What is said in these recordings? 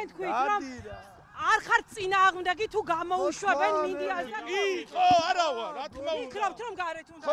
თქვით რომ არ ხარ წინააღმდეგი თუ გამოუშვებენ მინდიას და ხო, არა ვარ, რა თქმა უნდა. იქრობთ რომ გარეთ უნდა.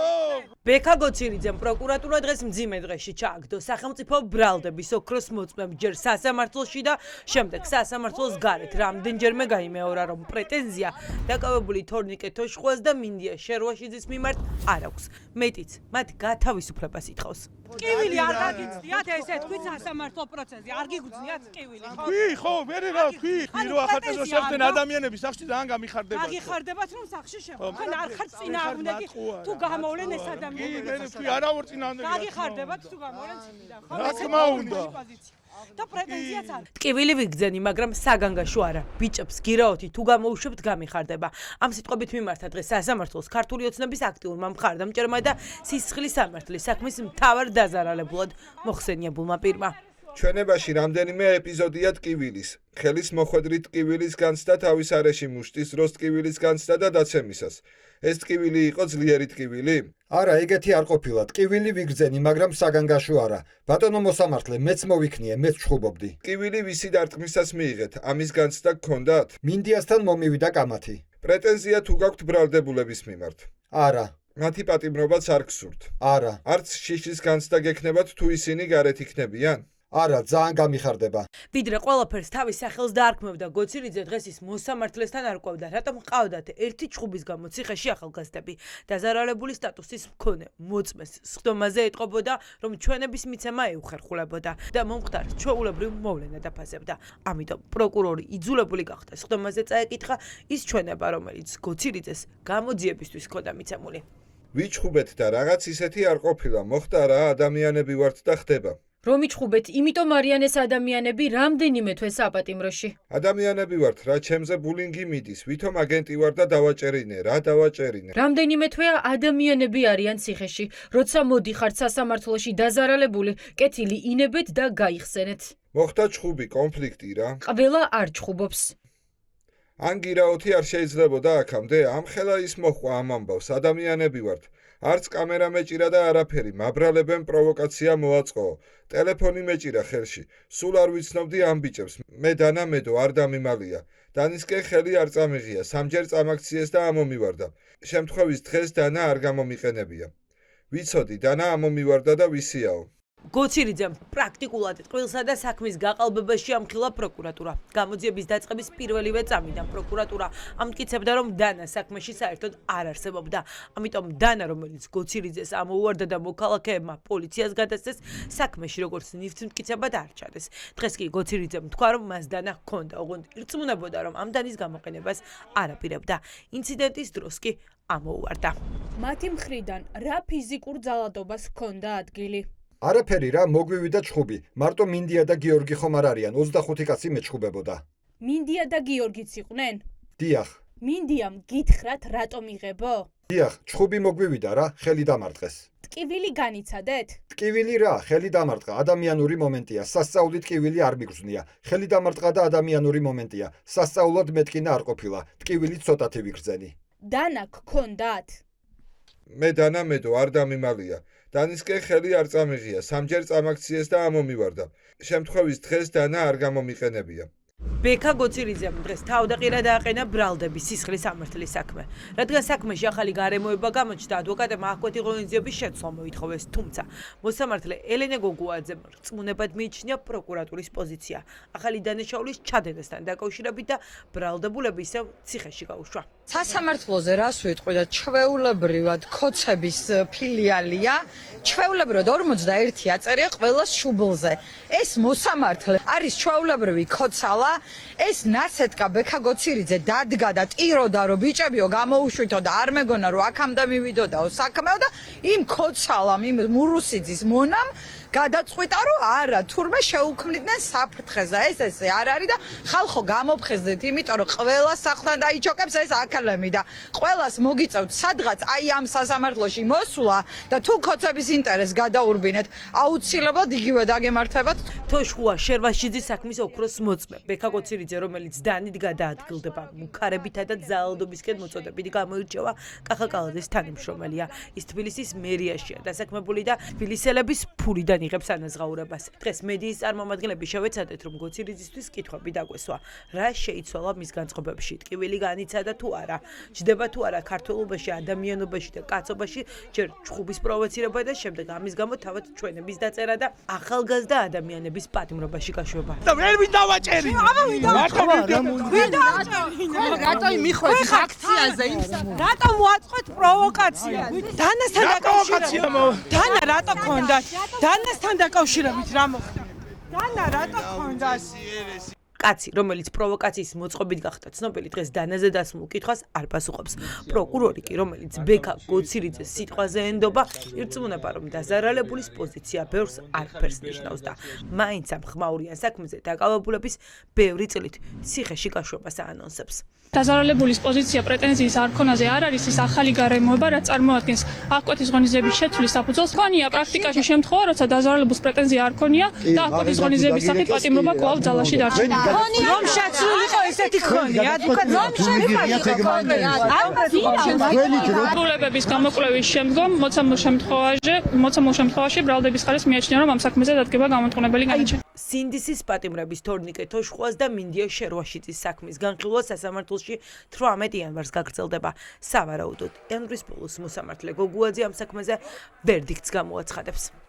ბექა გოცირიძემ პროკურატურა დღეს მძიმე დღეში ჩააგდო სახელმწიფო ბრალდების ოქროს მოწმემ ჯერ სასამართლოში და შემდეგ სასამართლოს გარეთ რამდენჯერმე გაიმეორა რომ პრეტენზია დაკავებული თორნიკე თოშხუას და მინდია შერვაშიძის მიმართ არ აქვს. მეტიც, მათ გათავისუფლებას ითხოვს. ტკივილი არ გაგიცდიათ ესე თქვით სასამართლო პროცესზე არ გიგრძნიათ ტკივილი ხო? ხო, მე რა თქვი, რომ ახალ შეხდნენ ადამიანები სახში ძალიან გამიხარდებათ. გაგიხარდებათ რომ სახში შეხვდნენ, არ ხართ წინააღმდეგი თუ გამოვლენ ეს ადამიანები. მე თქვი, არა ვარ წინააღმდეგი. გაგიხარდებათ თუ გამოვლენ წინიდან, ხო? რა თქმა უნდა. და პრეტენზიაც არ. ტკივილი ვიგრძენი, მაგრამ საგანგაშო არა. ბიჭებს გირაოთი თუ გამოუშვებთ გამიხარდება. ამ სიტყვებით მიმართა დღეს სასამართლოს ქართული ოცნების აქტიურმა მხარდამჭერმა და სისხლის სამართლის საქმის მთავარ დაზარალებულად მოხსენიებულმა პირმა. ჩვენებაში რამდენიმე ეპიზოდია ტკივილის. ხელის მოხვედრით ტკივილის განცდა თავის არეში მუშტის დროს ტკივილის განცდა და დაცემისას. ეს ტკივილი იყო ძლიერი ტკივილი? არა, ეგეთი არ ყოფილა. ტკივილი ვიგრძენი, მაგრამ საგანგაშო არა. ბატონო მოსამართლე, მეც მოვიქნიე, მეც ვჩხუბობდი. ტკივილი ვისი დარტყმისას მიიღეთ? ამის განცდა გქონდათ? მინდიასთან მომივიდა კამათი. პრეტენზია თუ გაქვთ ბრალდებულების მიმართ? არა. მათი პატიმრობაც არ გსურთ? არა. არც შიშის განცდა გექნებათ თუ ისინი გარეთ იქნებიან? არა, ძალიან გამიხარდება. ვიდრე ყველაფერს თავის სახელს დაარქმევდა გოცირიძე დღეს ის მოსამართლესთან არ ყვევდა, რატომ ყავდათ ერთი ჩხუბის გამო ციხეში ახალგაზრდები. დაზარალებული სტატუსის მქონე მოწმეს სხდომაზე ეტყობოდა, რომ ჩვენების მიცემა ეუხერხულებოდა და მომხდარ ჩვეულებრივ მოვლენა დაფასებდა. ამიტომ პროკურორი იძულებული გახდა სხდომაზე წაეკითხა ის ჩვენება, რომელიც გოცირიძეს გამოძიებისთვის ჰქონდა მიცემული. ვიჩხუბეთ და რაღაც ისეთი არ ყოფილა, მოხდა რა ადამიანები ვართ და ხდება. რომ იჩხუბეთ, იმიტომ არიან ეს ადამიანები რამდენიმე თვე საპატიმროში. ადამიანები ვართ, რა ჩემზე ბულინგი მიდის, ვითომ აგენტი ვარ და დავაჭერინე, რა დავაჭერინე. რამდენიმე თვეა ადამიანები არიან ციხეში, როცა მოდიხართ სასამართლოში დაზარალებული, კეთილი ინებეთ და გაიხსენეთ. მოხდა ჩხუბი, კონფლიქტი რა. ყველა არ ჩხუბობს. ან გირაოთი არ შეიძლებოდა აქამდე, ამხელა ის მოხვა ამ ამბავს, ადამიანები ვართ. არც კამერა მეჭირა და არაფერი, მაბრალებენ პროვოკაცია მოაწყო. ტელეფონი მეჭირა ხელში. სულ არ ვიცნობდი ამ ბიჭებს. მე დანა მედო არ დამიმალია. დანისკენ ხელი არ წამიღია, სამჯერ წამაქციეს და ამომივარდა. შემთხვევის დღეს დანა არ გამომიყენებია. ვიცოდი, დანა ამომივარდა და ვისიაო. გოცირიძემ პრაქტიკულად ტყვილსა და საქმის გაყალბებაში ამხილა პროკურატურა. გამოძიების დაწყების პირველივე წამიდან პროკურატურა ამტკიცებდა, რომ დანა საქმეში საერთოდ არ არსებობდა. ამიტომ დანა, რომელიც გოცირიძეს ამოუვარდა და მოქალაქეებმა პოლიციას გადასცეს, საქმეში როგორც ნივთმტკიცებად არ ჩადეს. დღეს კი გოცირიძემ თქვა, რომ მას დანა ჰქონდა, ოღონდ ირწმუნებოდა, რომ ამ დანის გამოყენებას არ აპირებდა. ინციდენტის დროს კი ამოუვარდა. მათი მხრიდან რა ფიზიკურ ძალადობას ჰქონდა ადგილი? არაფერი რა, მოგვივიდა ჩხუბი. მარტო მინდია და გიორგი ხომ არ არიან, 25 კაცი მეჩხუბებოდა. მინდია და გიორგიც იყვნენ? დიახ. მინდიამ გითხრათ რატომ იღებო? დიახ, ჩხუბი მოგვივიდა რა, ხელი დამარტყეს. ტკივილი განიცადეთ? ტკივილი რა, ხელი დამარტყა, ადამიანური მომენტია. სასწაული ტკივილი არ მიგრძნია. ხელი დამარტყა და ადამიანური მომენტია. სასწაულად მეთქინა არ ყოფილა. ტკივილი ცოტათი ვიგრძენი. დანა გქონდათ? მე დანა მედო არ დამიმალია. დანისკენ ხელი არ წამიღია, სამჯერ წამაქციეს და ამომივარდა. შემთხვევის დღეს დანა არ გამომიყენებია. ბექა გოცირიძემ დღეს თავდაყირა დააყენა ბრალდების სისხლის სამართლის საქმე. რადგან საქმეში ახალი გარემოება გამოჩნდა, ადვოკატებმა აქვეთი ღონისძიების შეცვლა მოითხოვეს, თუმცა მოსამართლე ელენე გოგუაძემ რწმუნებად მიიჩნია პროკურატურის პოზიცია. ახალი დანაშაულის ჩადენასთან დაკავშირებით და ბრალდებულები ისევ ციხეში გაუშვა. სასამართლოზე რას ვიტყვი და ჩვეულებრივად ქოცების ფილიალია, ჩვეულებრივად 41 აწერია ყველას შუბლზე. ეს მოსამართლე არის ჩვეულებრივი ქოცალა, ეს ნასეთკა ბექა გოცირიძე დადგა და ტიროდა რომ ბიჭებიო გამოუშვითო და არ მეგონა რომ აქამდე მივიდოდაო საქმეო და იმ ქოცალამ, იმ მურუსიძის მონამ გადაწყვიტა რომ არა, თურმე შეუქმნიდნენ საფრთხეზე. ეს არ არის და ხალხო გამოფხიზდეთ, იმიტომ რომ ყველა სახლთან დაიჩოკებს ეს აკალემი და ყველას მოგიწევთ სადღაც აი ამ სასამართლოში მოსვლა და თუ ქოცების ინტერესს გადაურბინეთ, აუცილებლად იგივე დაგემართებათ. თოშხუა შერვაშიძის საქმის ოქროს მოწმე ბექა გოცირიძე, რომელიც დანით გადაადგილდება მუქარებითა და ძალადობისკენ მოწოდებით გამოირჩევა კახაკალაძის თანამშრომელია. ის თბილისის მერიაშია დასაქმებული და თბილისელების ფულიდან იღებს ანაზღაურებას. დღეს მედიის წარმომადგენლები შევეცადეთ, რომ გოცირიძისთვის კითხვები დაგვესვა. რა შეიცვალა მის განწყობებში? ტკივილი განიცადა თუ არა? ჯდება თუ არა ქართველობაში, ადამიანობაში და კაცობაში ჯერ ჩხუბის პროვოცირება და შემდეგ ამის გამო თავად ჩვენების დაწერა და ახალგაზრდა ადამიანების პატიმრობაში გაშვება. და ვერ ვიდავაჭერი. რატო მიხვედი აქციაზე რატო მოაწყოთ პროვოკაცია დანასთან დაკავშირებით დანა რატო ქონდათ დანასთან დაკავშირებით რა მოხდა დანა რატო ქონდათ კაცი, რომელიც პროვოკაციის მოწყობით გახდა ცნობილი, დღეს დანაზე დასმულ კითხვას არ პასუხობს. პროკურორი კი, რომელიც ბექა გოცირიძეს სიტყვაზე ენდობა, ირწმუნება, რომ დაზარალებულის პოზიცია ბევრს არაფერს ნიშნავს და მაინც ამ ხმაურიან საქმეზე დაკავებულების ბევრი წლით ციხეში გაშვებას აანონსებს. დაზარალებულის პოზიცია პრეტენზიის არქონაზე არ არის ის ახალი გარემოება, რაც წარმოადგენს აღკვეთის ღონისძიების შეცვლის საფუძველს. ხანია პრაქტიკაში შემთხვევა, როცა დაზარალებულს პრეტენზია არ ქონია და აღკვეთის ღონისძიების სახით პატიმრობა კვლავ ძალაში დარჩენია. რომ შეცვლილიყო ესეთი ქონია ბრუნებების გამოკვლევის შემდგომ მოცემულ შემთხვევაში ბრალდების ხარეს მიაჩნია, რომ ამ საქმეზე დადგება გამომტყუნებელი განაჩენი. სინდისის პატიმრების თორნიკე თოშხუას და მინდია შერვაშიძის საქმის განხილვა სასამართლოში 18 იანვარს გაგრძელდება. სავარაუდოდ იანვრის ბოლოს მოსამართლე გოგუაძე ამ საქმეზე ვერდიქტს გამოაცხადებს.